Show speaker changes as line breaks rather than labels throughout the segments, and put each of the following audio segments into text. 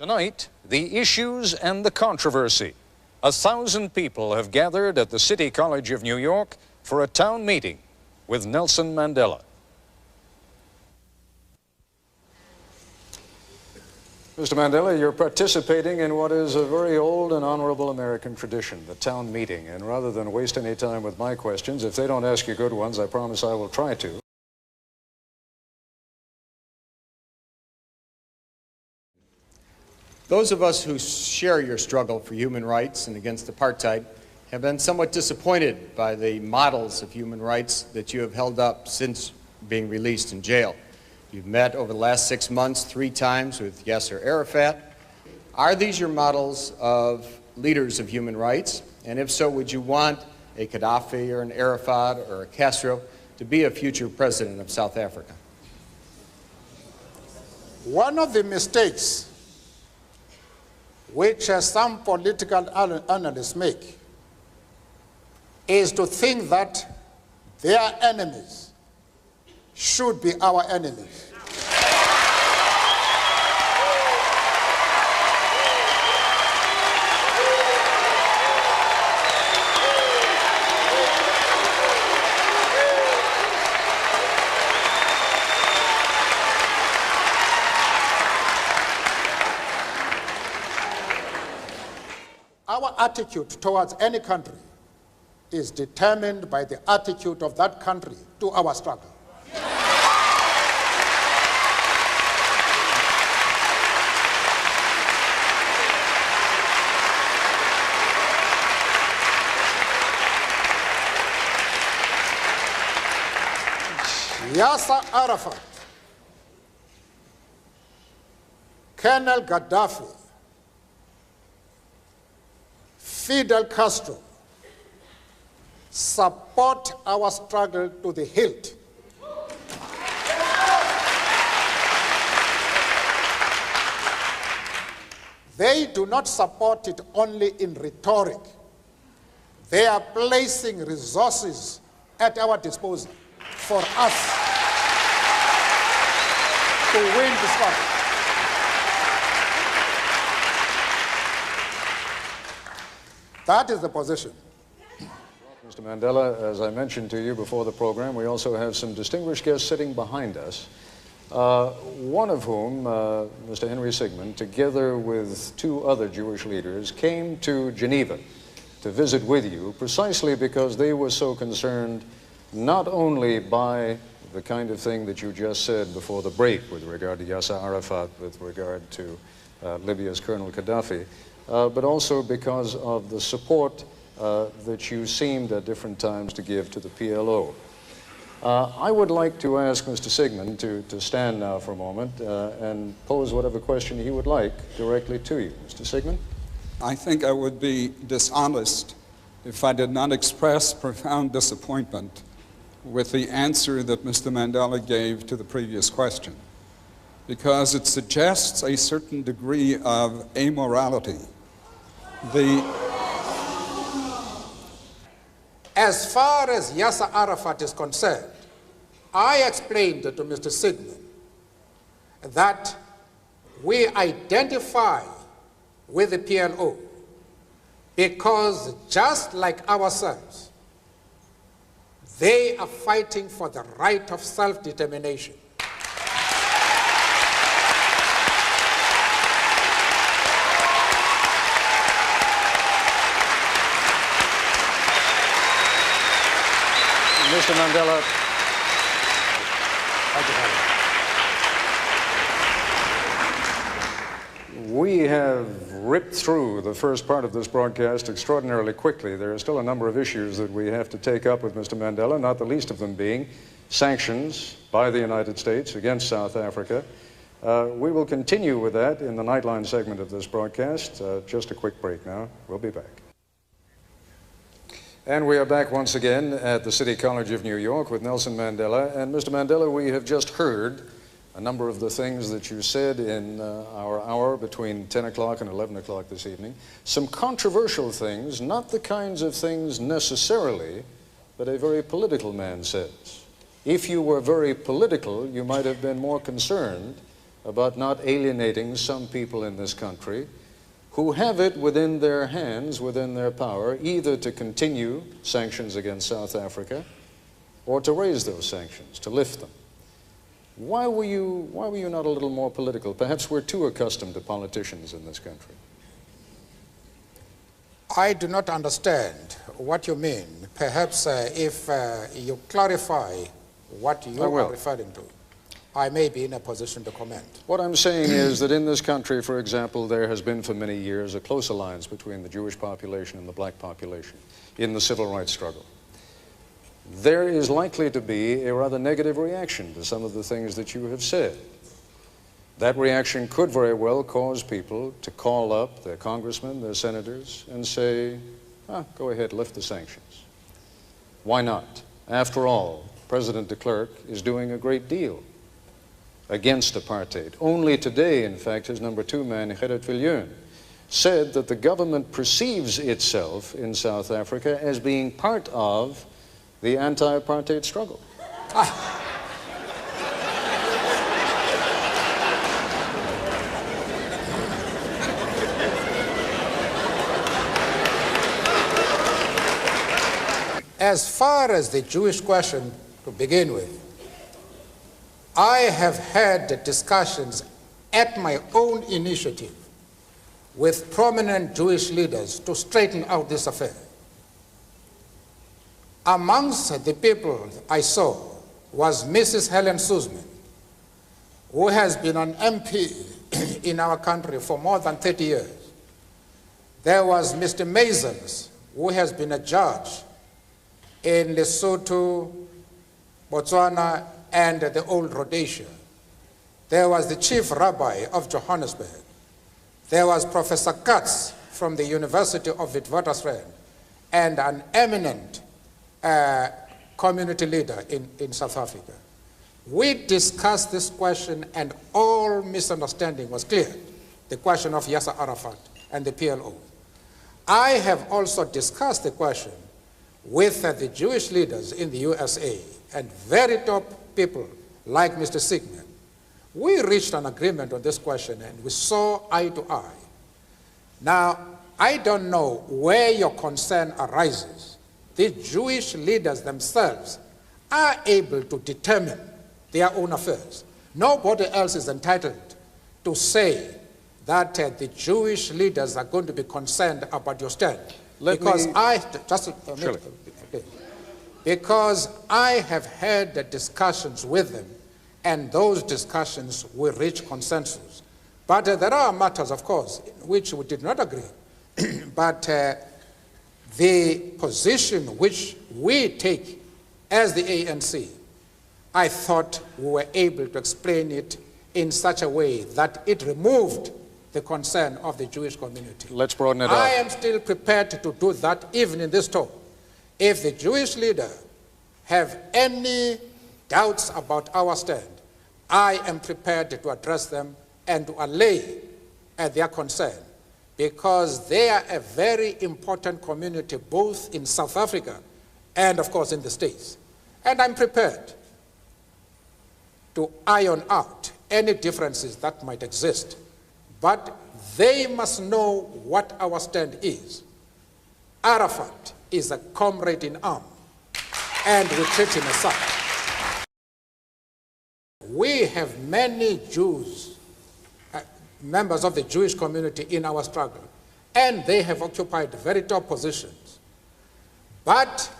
Tonight, the issues and the controversy. 1,000 people have gathered at the City College of New York for a town meeting with Nelson Mandela. Mr. Mandela, you're participating in what is a very old and honorable American tradition, the town meeting. And rather than waste any time with my questions, if they don't ask you good ones, I promise I will try to.
Those of us who share your struggle for human rights and against apartheid have been somewhat disappointed by the models of human rights that you have held up since being released in jail. You've met over the last 6 months 3 times with Yasser Arafat. Are these your models of leaders of human rights? And if so, would you want a Gaddafi or an Arafat or a Castro to be a future president of South Africa?
One of the mistakes which some political analysts make is to think that their enemies should be our enemies. Our attitude towards any country is determined by the attitude of that country to our struggle. Yasser Arafat, Colonel Gaddafi, Fidel Castro support our struggle to the hilt. They do not support it only in rhetoric. They are placing resources at our disposal for us to win the struggle. That is the position.
Mr. Mandela, as I mentioned to you before the program, we also have some distinguished guests sitting behind us, one of whom, Mr. Henry Sigmund, together with 2 other Jewish leaders, came to Geneva to visit with you precisely because they were so concerned not only by the kind of thing that you just said before the break with regard to Yasser Arafat, with regard to Libya's Colonel Gaddafi, but also because of the support that you seemed at different times to give to the PLO. I would like to ask Mr. Sigmund to stand now for a moment and pose whatever question he would like directly to you. Mr. Sigmund?
I think I would be dishonest if I did not express profound disappointment with the answer that Mr. Mandela gave to the previous question, because it suggests a certain degree of amorality.
As far as Yasser Arafat is concerned, I explained to Mr. Sigmund that we identify with the PLO because just like ourselves, they are fighting for the right of self-determination.
Mr. Mandela.
Thank you very much.
We have ripped through the first part of this broadcast extraordinarily quickly. There are still a number of issues that we have to take up with Mr. Mandela, not the least of them being sanctions by the United States against South Africa. We will continue with that in the Nightline segment of this broadcast. Just a quick break now. We'll be back. And we are back once again at the City College of New York with Nelson Mandela. And Mr. Mandela, we have just heard a number of the things that you said in our hour between 10 o'clock and 11 o'clock this evening. Some controversial things, not the kinds of things necessarily that a very political man says. If you were very political, you might have been more concerned about not alienating some people in this country who have it within their hands, within their power, either to continue sanctions against South Africa or to raise those sanctions, to lift them. Why were you not a little more political? Perhaps we're too accustomed to politicians in this country.
I do not understand what you mean. Perhaps if you clarify what you are referring to, I may be in a position to comment.
What I'm saying is that in this country, for example, there has been for many years a close alliance between the Jewish population and the black population in the civil rights struggle. There is likely to be a rather negative reaction to some of the things that you have said. That reaction could very well cause people to call up their congressmen, their senators, and say, go ahead, lift the sanctions. Why not? After all, President de Klerk is doing a great deal against apartheid. Only today, in fact, his number 2 man, Gerrit Viljoen, said that the government perceives itself in South Africa as being part of the anti-apartheid struggle.
As far as the Jewish question to begin with, I have had discussions at my own initiative with prominent Jewish leaders to straighten out this affair. Amongst the people I saw was Mrs. Helen Suzman, who has been an MP in our country for more than 30 years. There was Mr. Mazens, who has been a judge in Lesotho, Botswana, and the old Rhodesia. There was the chief rabbi of Johannesburg. There was Professor Katz from the University of Witwatersrand, and an eminent community leader in South Africa. We discussed this question and all misunderstanding was cleared, the question of Yasser Arafat and the PLO. I have also discussed the question with the Jewish leaders in the USA and very top people like Mr. Sigmund. We reached an agreement on this question and we saw eye to eye. Now, I don't know where your concern arises. The Jewish leaders themselves are able to determine their own affairs. Nobody else is entitled to say that the Jewish leaders are going to be concerned about your stand. Because I have had the discussions with them, and those discussions will reach consensus. But there are matters, of course, in which we did not agree. But the position which we take as the ANC, I thought we were able to explain it in such a way that it removed the concern of the Jewish community.
Let's broaden it out.
I am still prepared to do that even in this talk. If the Jewish leader have any doubts about our stand, I am prepared to address them and to allay their concern, because they are a very important community both in South Africa and, of course, in the States. And I'm prepared to iron out any differences that might exist. But they must know what our stand is. Arafat is a comrade in arms, and we treat him as such. We have many Jews, members of the Jewish community in our struggle, and they have occupied very top positions. But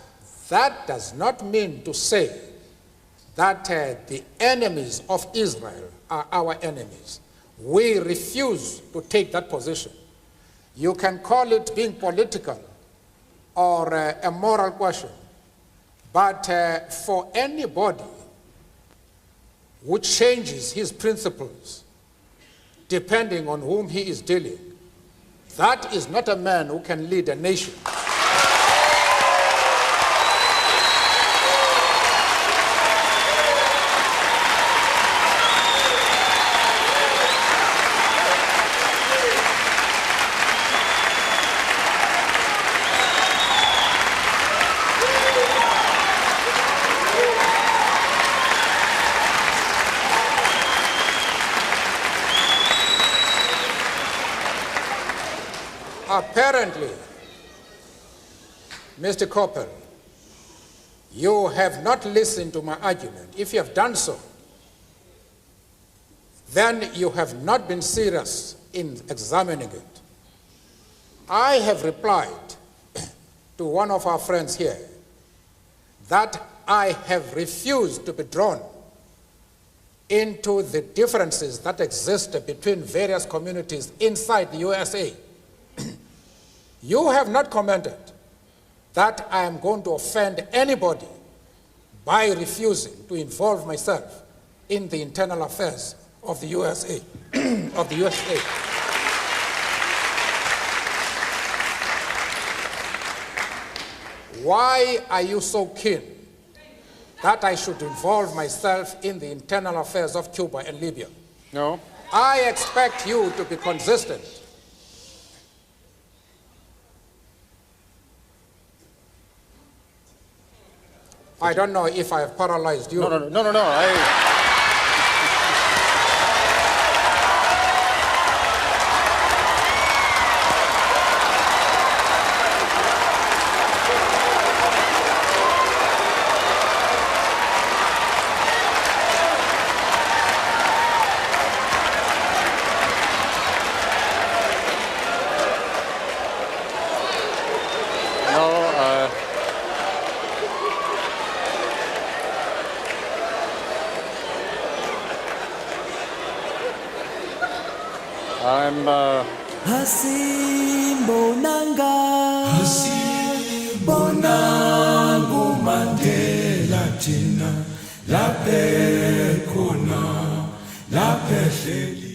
that does not mean to say that the enemies of Israel are our enemies. We refuse to take that position. You can call it being political or a moral question, but for anybody who changes his principles depending on whom he is dealing, that is not a man who can lead a nation. Apparently, Mr. Coppel, you have not listened to my argument. If you have done so, then you have not been serious in examining it. I have replied to one of our friends here that I have refused to be drawn into the differences that exist between various communities inside the USA. You have not commented that I am going to offend anybody by refusing to involve myself in the internal affairs of the USA, of the USA. Why are you so keen that I should involve myself in the internal affairs of Cuba and Libya?
No.
I expect you to be consistent. I don't know if I have paralyzed you.
No. I'm
Hasibonangu Mandela tina laphe khona laphe hleli